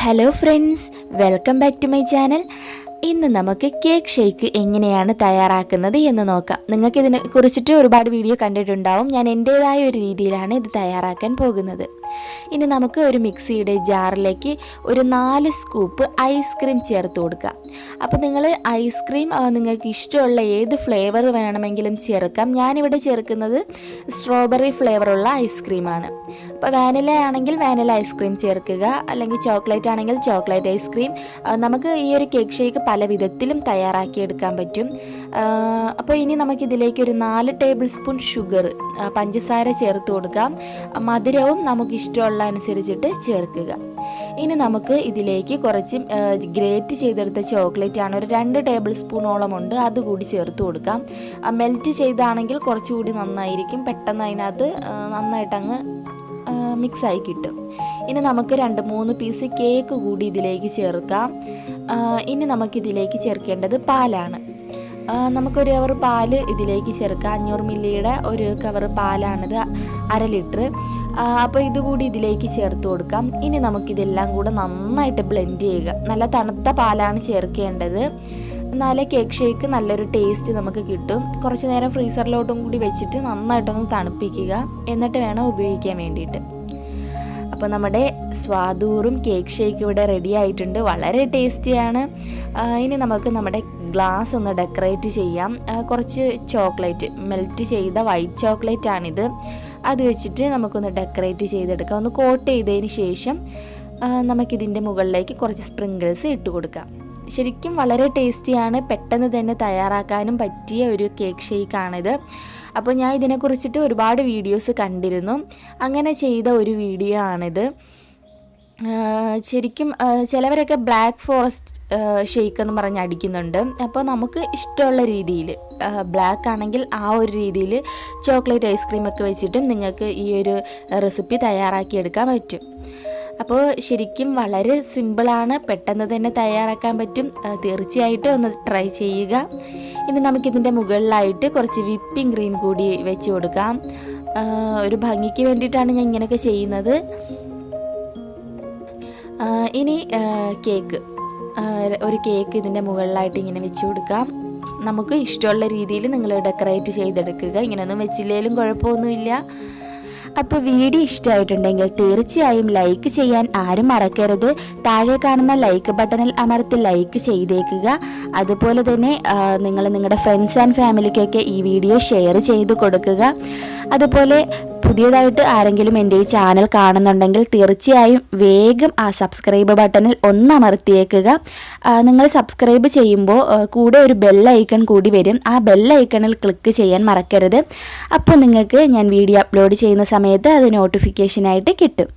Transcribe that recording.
Hello friends, welcome back to my channel. ഇന്ന് നമുക്ക് cake shake എങ്ങനെയാണ് തയ്യാറാക്കുന്നത് എന്ന് നോക്കാം. നിങ്ങൾക്ക് ഇതിനെ കുറിച്ചിട്ട് ഒരുപാട് വീഡിയോ കണ്ടിട്ടുണ്ടാവും. ഞാൻ എൻ്റേതായ ഒരു രീതിയിലാണ് ഇത് തയ്യാറാക്കാൻ പോകുന്നത്. ഇനി നമുക്ക് ഒരു മിക്സിയുടെ ജാറിലേക്ക് ഒരു 4 സ്കൂപ്പ് ഐസ്ക്രീം ചേർത്ത് കൊടുക്കാം. അപ്പോൾ നിങ്ങൾ ഐസ്ക്രീം നിങ്ങൾക്ക് ഇഷ്ടമുള്ള ഏത് ഫ്ലേവർ വേണമെങ്കിലും ചേർക്കാം. ഞാനിവിടെ ചേർക്കുന്നത് സ്ട്രോബെറി ഫ്ലേവറുള്ള ഐസ്ക്രീമാണ്. അപ്പോൾ വാനില ആണെങ്കിൽ വാനില ഐസ്ക്രീം ചേർക്കുക, അല്ലെങ്കിൽ ചോക്ലേറ്റ് ആണെങ്കിൽ ചോക്ലേറ്റ് ഐസ്ക്രീം. നമുക്ക് ഈ ഒരു കേക്ക് ഷേക്ക് പല വിധത്തിലും തയ്യാറാക്കിയെടുക്കാൻ പറ്റും. അപ്പോൾ ഇനി നമുക്കിതിലേക്ക് ഒരു 4 ടേബിൾ സ്പൂൺ ഷുഗർ, പഞ്ചസാര ചേർത്ത് കൊടുക്കാം. മധുരവും നമുക്ക് ഇഷ്ടമുള്ള അനുസരിച്ചിട്ട് ചേർക്കുക. ഇനി നമുക്ക് ഇതിലേക്ക് കുറച്ച് ഗ്രേറ്റ് ചെയ്തെടുത്ത ചോക്ലേറ്റ് ആണ്, ഒരു 2 ടേബിൾ സ്പൂണോളം ഉണ്ട്, അതുകൂടി ചേർത്ത് കൊടുക്കാം. മെൽറ്റ് ചെയ്താണെങ്കിൽ കുറച്ചുകൂടി നന്നായിരിക്കും, പെട്ടെന്ന് അതിനകത്ത് നന്നായിട്ടങ്ങ് മിക്സായി കിട്ടും. ഇനി നമുക്ക് 2-3 പീസ് കേക്ക് കൂടി ഇതിലേക്ക് ചേർക്കാം. ഇനി നമുക്കിതിലേക്ക് ചേർക്കേണ്ടത് പാലാണ്. നമുക്കൊരു കവർ പാല് ഇതിലേക്ക് ചേർക്കാം. 500 മില്ലിയുടെ ഒരു കവർ പാലാണിത്, 1/2 ലിറ്റർ. അപ്പോൾ ഇതുകൂടി ഇതിലേക്ക് ചേർത്ത് കൊടുക്കാം. ഇനി നമുക്കിതെല്ലാം കൂടെ നന്നായിട്ട് ബ്ലെൻഡ് ചെയ്യുക. നല്ല തണുത്ത പാലാണ് ചേർക്കേണ്ടത്, എന്നാലേ കേക്ക് ഷേക്ക് നല്ലൊരു ടേസ്റ്റ് നമുക്ക് കിട്ടും. കുറച്ച് നേരം ഫ്രീസറിലോട്ടും കൂടി വെച്ചിട്ട് നന്നായിട്ടൊന്ന് തണുപ്പിക്കുക, എന്നിട്ട് വേണം ഉപയോഗിക്കാൻ വേണ്ടിയിട്ട്. അപ്പോൾ നമ്മുടെ സ്വാദൂറും കേക്ക് ഷേക്ക് ഇവിടെ റെഡി ആയിട്ടുണ്ട്, വളരെ ടേസ്റ്റിയാണ്. ഇനി നമുക്ക് നമ്മുടെ ഗ്ലാസ് ഒന്ന് ഡെക്കറേറ്റ് ചെയ്യാം. കുറച്ച് ചോക്ലേറ്റ്, മെൽറ്റ് ചെയ്ത വൈറ്റ് ചോക്ലേറ്റ് ആണിത്, അത് വെച്ചിട്ട് നമുക്കൊന്ന് ഡെക്കറേറ്റ് ചെയ്തെടുക്കാം. ഒന്ന് കോട്ട് ചെയ്തതിന് ശേഷം നമുക്കിതിൻ്റെ മുകളിലേക്ക് കുറച്ച് സ്പ്രിങ്കിൾസ് ഇട്ട് കൊടുക്കാം. ശരിക്കും വളരെ ടേസ്റ്റിയാണ്, പെട്ടെന്ന് തന്നെ തയ്യാറാക്കാനും പറ്റിയ ഒരു കേക്ക് ഷേക്കാണിത്. അപ്പോൾ ഞാൻ ഇതിനെക്കുറിച്ചിട്ട് ഒരുപാട് വീഡിയോസ് കണ്ടിരുന്നു, അങ്ങനെ ചെയ്ത ഒരു വീഡിയോ ആണിത്. ശരിക്കും ചിലവരൊക്കെ ബ്ലാക്ക് ഫോറസ്റ്റ് ഷേക്ക് എന്ന് പറഞ്ഞ് അടിക്കുന്നുണ്ട്. അപ്പോൾ നമുക്ക് ഇഷ്ടമുള്ള രീതിയിൽ, ബ്ലാക്ക് ആണെങ്കിൽ ആ ഒരു രീതിയിൽ ചോക്ലേറ്റ് ഐസ്ക്രീമൊക്കെ വെച്ചിട്ടും നിങ്ങൾക്ക് ഈ ഒരു റെസിപ്പി തയ്യാറാക്കിയെടുക്കാൻ പറ്റും. അപ്പോൾ ശരിക്കും വളരെ സിമ്പിളാണ്, പെട്ടെന്ന് തന്നെ തയ്യാറാക്കാൻ പറ്റും. തീർച്ചയായിട്ടും ഒന്ന് ട്രൈ ചെയ്യുക. ഇനി നമുക്കിതിൻ്റെ മുകളിലായിട്ട് കുറച്ച് വിപ്പിംഗ് ക്രീം കൂടി വെച്ച് കൊടുക്കാം. ഒരു ഭംഗിക്ക് വേണ്ടിയിട്ടാണ് ഞാൻ ഇങ്ങനെയൊക്കെ ചെയ്യുന്നത്. ഇനി ഒരു കേക്ക് ഇതിൻ്റെ മുകളിലായിട്ട് ഇങ്ങനെ വെച്ച് കൊടുക്കാം. നമുക്ക് ഇഷ്ടമുള്ള രീതിയിൽ നിങ്ങൾ ഡെക്കറേറ്റ് ചെയ്തെടുക്കുക. ഇങ്ങനെയൊന്നും വെച്ചില്ലെങ്കിലും കുഴപ്പമൊന്നുമില്ല. അപ്പോൾ വീഡിയോ ഇഷ്ടമായിട്ടുണ്ടെങ്കിൽ തീർച്ചയായും ലൈക്ക് ചെയ്യാൻ ആരും മറക്കരുത്. താഴെ കാണുന്ന ലൈക്ക് ബട്ടണിൽ അമർത്തി ലൈക്ക് ചെയ്തേക്കുക. അതുപോലെ തന്നെ നിങ്ങൾ നിങ്ങളുടെ ഫ്രണ്ട്സ് ആൻഡ് ഫാമിലിക്കൊക്കെ ഈ വീഡിയോ ഷെയർ ചെയ്ത് കൊടുക്കുക. അതുപോലെ പുതിയതായിട്ട് ആരെങ്കിലും എൻ്റെ ഈ ചാനൽ കാണുന്നുണ്ടെങ്കിൽ തീർച്ചയായും വേഗം ആ സബ്സ്ക്രൈബ് ബട്ടണിൽ ഒന്ന് അമർത്തിയേക്കുക. നിങ്ങൾ സബ്സ്ക്രൈബ് ചെയ്യുമ്പോൾ കൂടെ ഒരു ബെൽ ഐക്കൺ കൂടി വരും, ആ ബെൽ ഐക്കണിൽ ക്ലിക്ക് ചെയ്യാൻ മറക്കരുത്. അപ്പോൾ നിങ്ങൾക്ക് ഞാൻ വീഡിയോ അപ്ലോഡ് ചെയ്യുന്ന സമയത്ത് അത് നോട്ടിഫിക്കേഷനായിട്ട് കിട്ടും.